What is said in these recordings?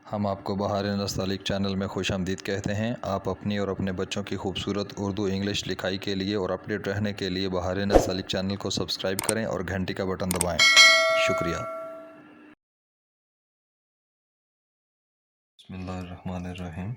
हम आपको बहार नस्तालिक चैनल में खुशामदीद कहते हैं। आप अपनी और अपने बच्चों की खूबसूरत उर्दू इंग्लिश लिखाई के लिए और अपडेट रहने के लिए बहार नस्तालिक चैनल को सब्सक्राइब करें और घंटी का बटन दबाएं। शुक्रिया। बिस्मिल्लाहिर्रहमानिर्रहीम।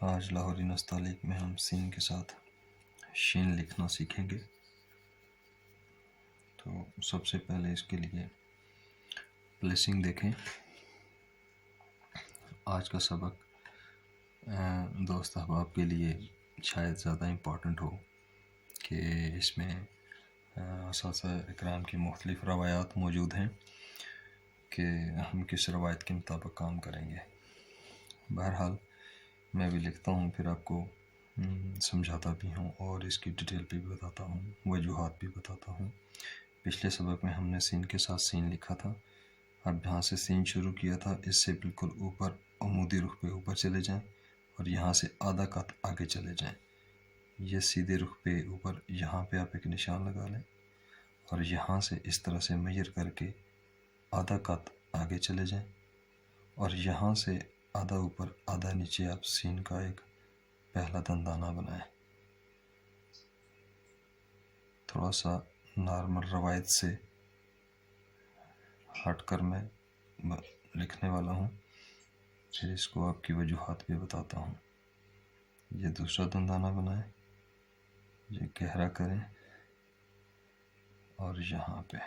आज लाहौरी नस्तालिक में हम सीन के साथ शीन लिखना सीखेंगे। तो सबसे पहले इसके लिए प्लेसिंग देखें। आज का सबक दोस्त अहबाब के लिए शायद ज़्यादा इम्पॉर्टेंट हो कि इसमें असासा इकराम की मुख्तलिफ़ रवायात मौजूद हैं कि हम किस रवायत के मुताबिक काम करेंगे। बहरहाल मैं भी लिखता हूँ, फिर आपको समझाता भी हूँ और इसकी डिटेल भी बताता हूँ, वजूहात भी बताता हूँ। पिछले सबक में हमने सीन के साथ सीन लिखा था। अब यहाँ से सीन शुरू किया था, इससे बिल्कुल ऊपर अमूदी रुख पे ऊपर चले जाएं और यहाँ से आधा कत आगे चले जाएं। ये सीधे रुख पे ऊपर यहाँ पे आप एक निशान लगा लें और यहाँ से इस तरह से मेजर करके आधा कत आगे चले जाएं और यहाँ से आधा ऊपर आधा नीचे आप सीन का एक पहला दंदाना बनाएं। थोड़ा सा नॉर्मल रवायत से हटकर मैं लिखने वाला हूँ, फिर इसको आपकी वजूहात भी बताता हूँ। ये दूसरा दंदाना बनाएं, ये गहरा करें और यहाँ पे,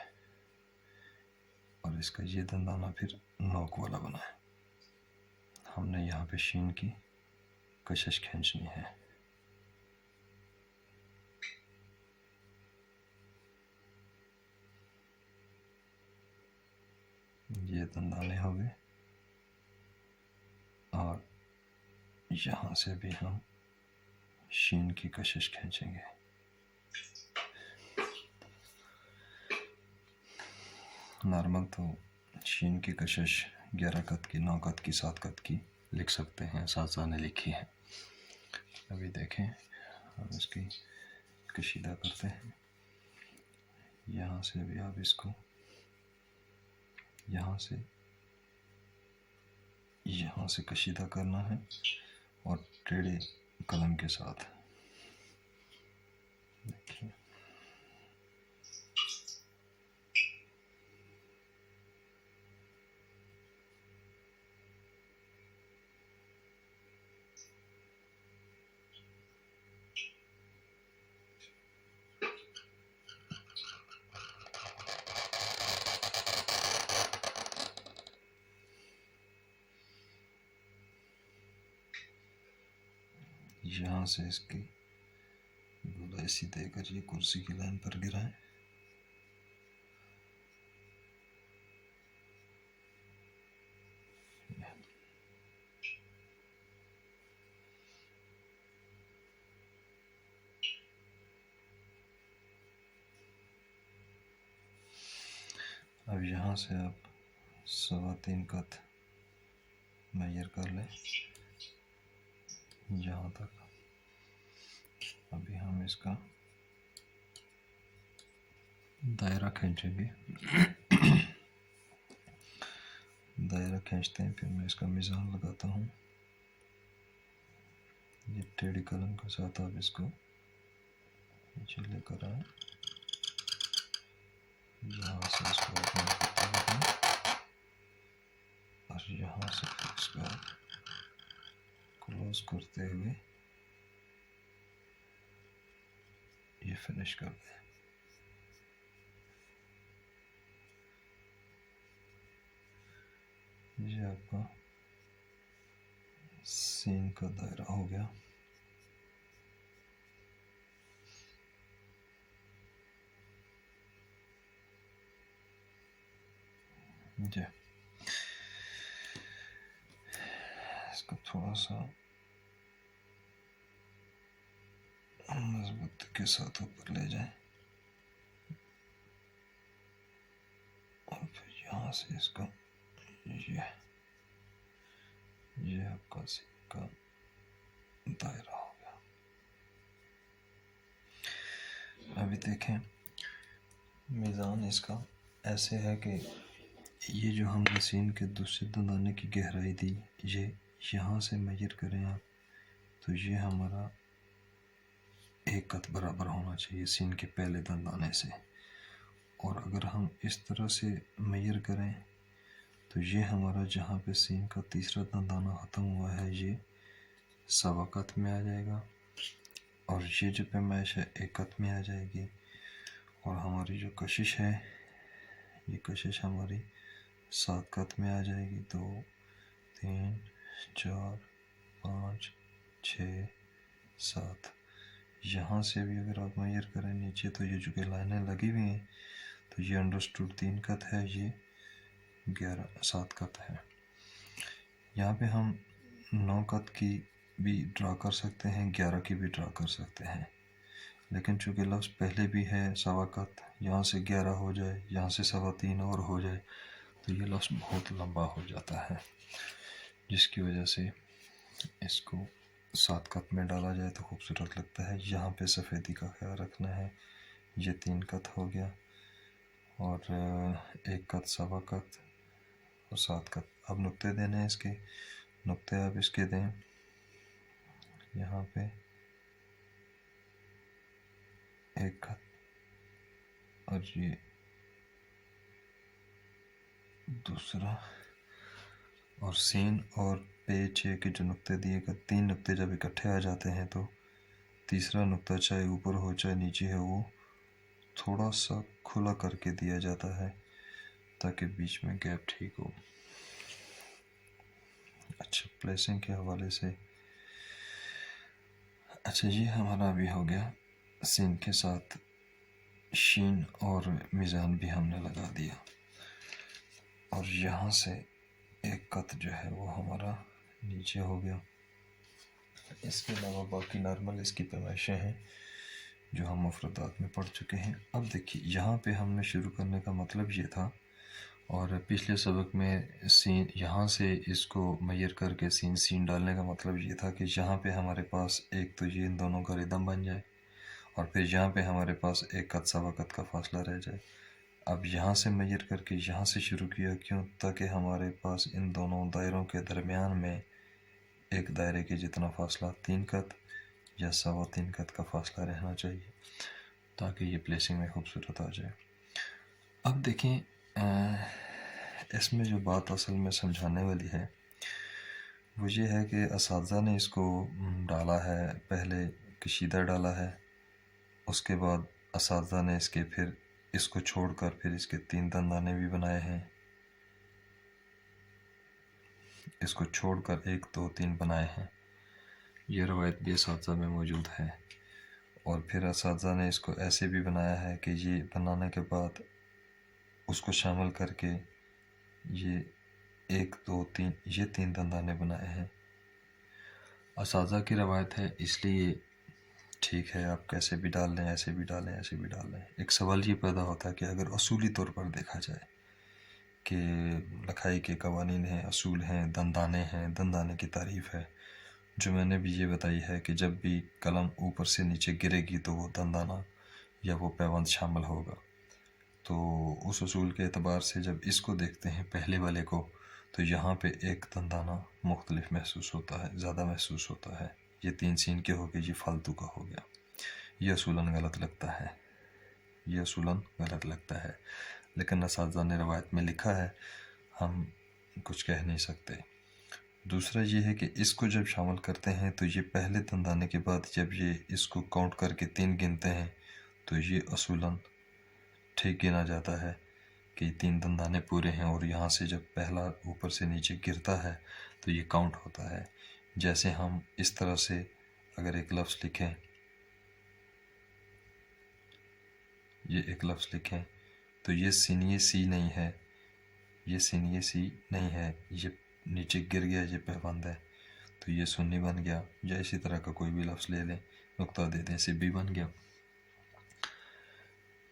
और इसका ये दंदाना फिर नोक वाला बनाएं। हमने यहाँ पे शीन की कशिश खींचनी है। ये दंदाने हो गए और यहाँ से भी हम शीन की कशिश खींचेंगे। नॉर्मल तो शीन की कशिश 11 कत की, 9 कत की, 7 कत की लिख सकते हैं, साजा ने लिखी है। अभी देखें, हम इसकी कशीदा करते हैं। यहाँ से भी आप इसको यहाँ से कशीदा करना है और टेढ़े कलम के साथ। देखिए, यहाँ से इसकी गोलाई ऐसी देकर ये कुर्सी की लाइन पर गिराएं। अब यहाँ से आप 3.25 कत मेजर कर लें यहाँ तक। अभी हम इसका दायरा खींचेंगे। दायरा खींचते हैं, फिर मैं इसका मिज़ान लगाता हूँ। ये टेढ़ी कलम के साथ आप इसको नीचे लेकर आए, यहाँ से इसको और यहाँ से फिर इसका क्लोज करते हुए ये फिनिश कर दें। ये आपका सीन का दायरा हो गया। जी, इसको थोड़ा सा मजबूती के साथ ऊपर ले जाएं और फिर यहाँ से इसका ये आपका सीन का दायरा हो गया। अभी देखें, मीज़ान इसका ऐसे है कि ये जो हमने सीन के दूसरे दंदाने की गहराई दी, ये यहाँ से मेजर करें आप तो ये हमारा 1 कत बराबर होना चाहिए सीन के पहले दंदाने से। और अगर हम इस तरह से मेजर करें तो ये हमारा जहाँ पे सीन का तीसरा दंदाना ख़त्म हुआ है ये 1.25 कत में आ जाएगा, और ये जो पैमाइश है 1 कत में आ जाएगी। और हमारी जो कशिश है, ये कशिश हमारी 7 कत में आ जाएगी। 2 3 4 5 6 7। यहाँ से भी अगर आप मेजर करें नीचे तो ये जो कि लाइनें लगी हुई हैं तो ये अंडरस्टूड 3 कत है, ये 7 कत है। यहाँ पे हम 9 कत की भी ड्रा कर सकते हैं, 11 की भी ड्रा कर सकते हैं, लेकिन चूँकि लफ्ज़ पहले भी है 1.25 कत, यहाँ से 11 हो जाए, यहाँ से 3.25 और हो जाए तो ये लफ्ज़ बहुत लंबा हो जाता है, जिसकी वजह से इसको 7 कत में डाला जाए तो खूबसूरत लगता है। यहाँ पे सफ़ेदी का ख्याल रखना है। ये 3 कत हो गया, और 1 कत, 1.25 कत और 7 कत। अब नुक्ते देने हैं इसके, नुक्ते अब इसके दें यहाँ पे 1 कत, और ये दूसरा, और सीन और पे 6 के जो नुक्ते दिए गए, 3 नुक्ते जब इकट्ठे आ जाते हैं तो तीसरा नुक्ता चाहे ऊपर हो चाहे नीचे है वो थोड़ा सा खुला करके दिया जाता है ताकि बीच में गैप ठीक हो। अच्छा, प्लेसिंग के हवाले से अच्छा ये हमारा अभी हो गया। सीन के साथ शीन और मीज़ान भी हमने लगा दिया, और यहाँ से 1 कत जो है वो हमारा नीचे हो गया। इसके अलावा बाकी नॉर्मल इसकी पैमाइशें हैं जो हम मुफरदात में पढ़ चुके हैं। अब देखिए यहाँ पे हमने शुरू करने का मतलब ये था, और पिछले सबक में सीन यहाँ से इसको मेजर करके सीन डालने का मतलब ये था कि यहाँ पे हमारे पास एक तो ये इन दोनों का रिदम बन जाए, और फिर यहाँ पे हमारे पास 1 कत 1.25 कत का फासला रह जाए। अब यहाँ से मेजर करके यहाँ से शुरू किया, क्यों? ताकि हमारे पास इन दोनों दायरों के दरमियान में एक दायरे के जितना फासला 3 कत या 3.25 कत का फासला रहना चाहिए, ताकि ये प्लेसिंग में खूबसूरत आ जाए। अब देखें, इसमें जो बात असल में समझाने वाली है वो ये है कि असातिज़ा ने इसको डाला है, पहले कशीदा डाला है, उसके बाद असातिज़ा ने इसके फिर इसको छोड़कर फिर इसके 3 दंदाने भी बनाए हैं, इसको छोड़कर 1 2 3 बनाए हैं। ये रवायत भी असातिज़ा में मौजूद है। और फिर असातिज़ा ने इसको ऐसे भी बनाया है कि ये बनाने के बाद उसको शामिल करके ये 1 2 3 ये 3 दंदाने बनाए हैं। असातिज़ा की रवायत है इसलिए ठीक है, आप कैसे भी डाल लें, ऐसे भी डालें, ऐसे भी डाल लें। एक सवाल ये पैदा होता है कि अगर असूली तौर पर देखा जाए कि लिखाई के कवानीन हैं, असूल हैं, दंदाने हैं, दंदाने की तारीफ़ है, जो मैंने भी ये बताई है कि जब भी कलम ऊपर से नीचे गिरेगी तो वो दंदाना या वो पैबंद शामिल होगा। तो उस असूल के एतबार से जब इसको देखते हैं पहले वाले को, तो यहाँ पे एक दंदाना मुख्तलिफ महसूस होता है, ज़्यादा महसूस होता है। ये 3 सीन के हो गए, ये फालतू का हो गया, ये असूलन गलत लगता है, ये असूलन गलत लगता है। लेकिन असातिज़ा ने रवायत में लिखा है, हम कुछ कह नहीं सकते। दूसरा ये है कि इसको जब शामिल करते हैं तो ये पहले दंदाने के बाद जब ये इसको काउंट करके 3 गिनते हैं तो ये असूलन ठीक गिना जाता है कि 3 दंदाने पूरे हैं, और यहाँ से जब पहला ऊपर से नीचे गिरता है तो ये काउंट होता है। जैसे हम इस तरह से अगर एक लफ्ज़ लिखें, ये एक लफ्ज़ लिखें तो ये सीनिये सी नहीं है, ये सीनिये सी नहीं है, ये नीचे गिर गया, ये पैबंद है, तो ये सुन्नी बन गया। या इसी तरह का कोई भी लफ्ज़ ले लें, नुक्ता दे दें, सिब्बी बन गया।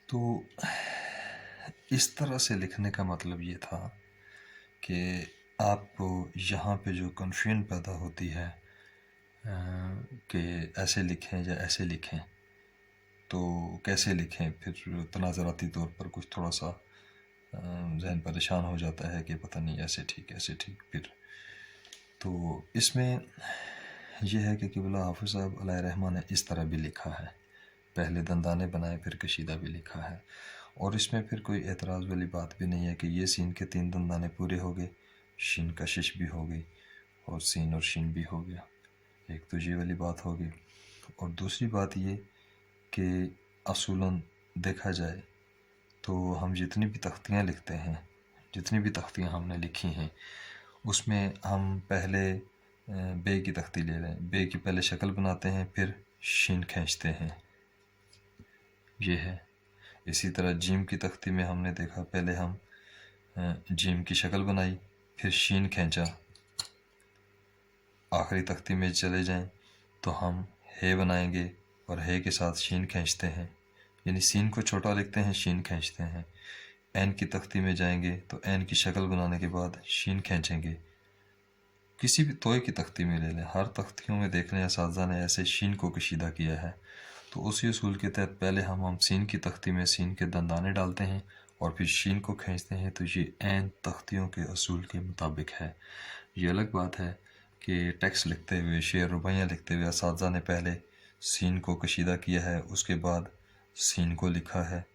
तो इस तरह से लिखने का मतलब ये था कि आपको यहाँ पे जो कन्फ्यूजन पैदा होती है कि ऐसे लिखें या ऐसे लिखें, तो कैसे लिखें, फिर तनाज़राती तौर पर कुछ थोड़ा सा जहन परेशान हो जाता है कि पता नहीं ऐसे ठीक फिर। तो इसमें यह है कि क़िबला हाफ़िज़ साहब अलैहिर्रहमा ने इस तरह भी लिखा है, पहले दंदाने बनाए फिर कशीदा भी लिखा है। और इसमें फिर कोई एतराज़ वाली बात भी नहीं है कि ये सीन के 3 दंदाने पूरे हो गए, शीन कशिश भी हो गई और सीन और शीन भी हो गया। एक तो ये वाली बात होगी। और दूसरी बात ये कि असूलन देखा जाए तो हम जितनी भी तख्तियाँ लिखते हैं, जितनी भी तख्तियाँ हमने लिखी हैं, उसमें हम पहले बे की तख्ती ले लें, बे की पहले शक्ल बनाते हैं फिर शीन खींचते हैं, ये है। इसी तरह जीम की तख्ती में हमने देखा पहले हम जीम की शक्ल बनाई फिर शीन खींचा। आखिरी तख्ती में चले जाएं तो हम हे बनाएंगे और हे के साथ शीन खींचते हैं, यानी सीन को छोटा लिखते हैं, शीन खींचते हैं। एन की तख्ती में जाएंगे तो एन की शक्ल बनाने के बाद शीन खींचेंगे। किसी भी तोय की तख्ती में ले लें, हर तख्तियों में देख लें असातिज़ा ने ऐसे शीन को कशीदा किया है। तो उसी उसूल के तहत पहले हम सीन की तख्ती में सीन के दंदाने डालते हैं और फिर शीन को खींचते हैं। तो ये एन तख्तियों के असूल के मुताबिक है। ये अलग बात है कि टेक्स्ट लिखते हुए, शेर रुबाइयाँ लिखते हुए असातिज़ा ने पहले सीन को कशीदा किया है, उसके बाद सीन को लिखा है,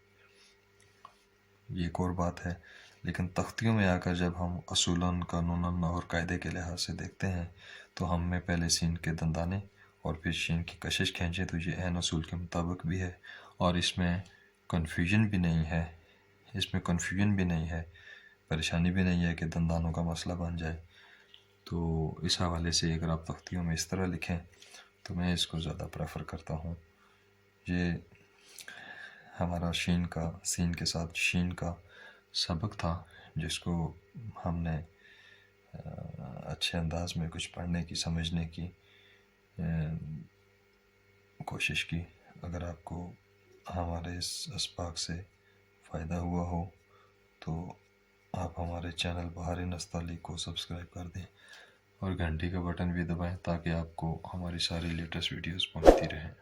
ये एक और बात है। लेकिन तख्तियों में आकर जब हम असूलन, कानूनन और कायदे के लिहाज से देखते हैं तो हमें पहले सीन के दंदाने और फिर शीन की कशिश खींचे, तो ये एन असूल के मुताबिक भी है और इसमें कन्फ्यूजन भी नहीं है, परेशानी भी नहीं है कि दंदानों का मसला बन जाए। तो इस हवाले से अगर आप तख्तियों में इस तरह लिखें तो मैं इसको ज़्यादा प्रेफर करता हूँ। ये हमारा सीन के साथ शीन का सबक था, जिसको हमने अच्छे अंदाज में कुछ पढ़ने की, समझने की कोशिश की। अगर आपको हमारे इस असबाक से फ़ायदा हुआ हो तो आप हमारे चैनल बहार नस्ताली को सब्सक्राइब कर दें और घंटी का बटन भी दबाएं ताकि आपको हमारी सारी लेटेस्ट वीडियोस पहुंचती रहें।